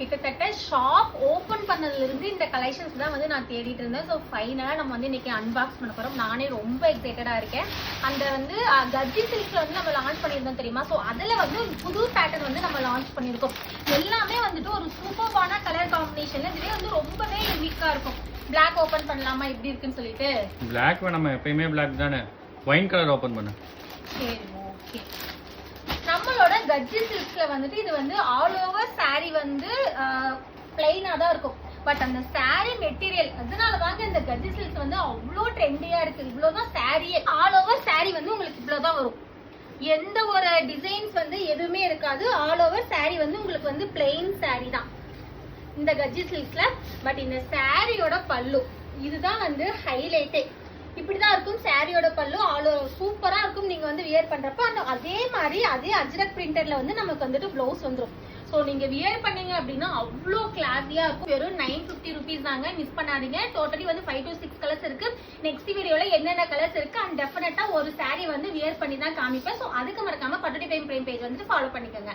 கிட்டத்தட்ட shop open பண்ணதுல இருந்து இந்த கலெக்ஷன்ஸ் தான் வந்து நான் தேடிட்டு இருந்தேன். ஸோ ஃபைனலா நம்ம வந்து இன்னைக்கு அன்பாக்ஸ் பண்ண போறோம். நானே ரொம்ப எக்ஸைட்டடா இருக்கேன். அந்த வந்து கஜ்ஜி சில்க்ல வந்து நம்ம லான்ச் பண்ணியிருந்தோம் தெரியுமா? ஸோ அதுல வந்து ஒரு புது பேட்டர்ன் வந்து நம்ம லான்ச் பண்ணியிருக்கோம். எல்லாமே வந்துட்டு ஒரு சூப்பர்வான கலர் காம்பினேஷன்ல இதுவே வந்து ரொம்பவே யூனிக்கா இருக்கும். பிளாக் ஓபன் பண்ணலாமா எப்படி இருக்குன்னு சொல்லிட்டு? பிளாக் வேணாமா, எப்பயுமே பிளாக் தானே. ஒயின் கலர் ஓபன் பண்ணு. சரி ஓகே. நம்மளோட கஜ்ஜி சில்க்ஸ்ல வந்துட்டு இது வந்து ஆல் ஓவர் சாரி வந்து பிளைனா தான் இருக்கும். பட் அந்த சாரி மெட்டீரியல் அதனால தாங்க இந்த கஜ்ஜி சில்க் வந்து அவ்வளோ ட்ரெண்டியா இருக்கு. இவ்வளவுதான் சாரியே. ஆல் ஓவர் சாரி வந்து உங்களுக்கு இவ்வளவுதான் வரும். எந்த ஒரு டிசைன்ஸ் வந்து எதுவுமே இருக்காது. ஆல் ஓவர் சாரி வந்து உங்களுக்கு வந்து பிளெயின் சாரி தான் இந்த கஜ்ஜி சில்க்ஸ்ல. பட் இந்த சாரியோட பல்லு இதுதான் வந்து ஹைலைட்டே. இப்படிதான் இருக்கும் சாரியோட பல்லு. ஆல் சூப்பரா இருக்கும் நீங்க வந்து வியர் பண்றப்ப. அதே மாதிரி அதே அஜ்ரக் பிரிண்டர்ல வந்து நமக்கு வந்துட்டு பிளவுஸ் வந்துடும். ஸோ நீங்க வியர் பண்ணீங்க அப்படின்னா அவ்வளோ கிளாஸியா இருக்கும். வெறும் 950 ருபீஸ் தாங்க, மிஸ் பண்ணாதீங்க. டோட்டலி வந்து 5 to 6 கலர்ஸ் இருக்கு. நெக்ஸ்ட் வீடியோல என்னென்ன கலர்ஸ் இருக்கு அண்ட் டெஃபினட்டா ஒரு சாரி வந்து வியர் பண்ணி தான் காமிப்பேன். ஸோ அதுக்கு மறக்காம பட்டுடி டைம் பிரேம் பேஜ் வந்து ஃபாலோ பண்ணிக்கோங்க.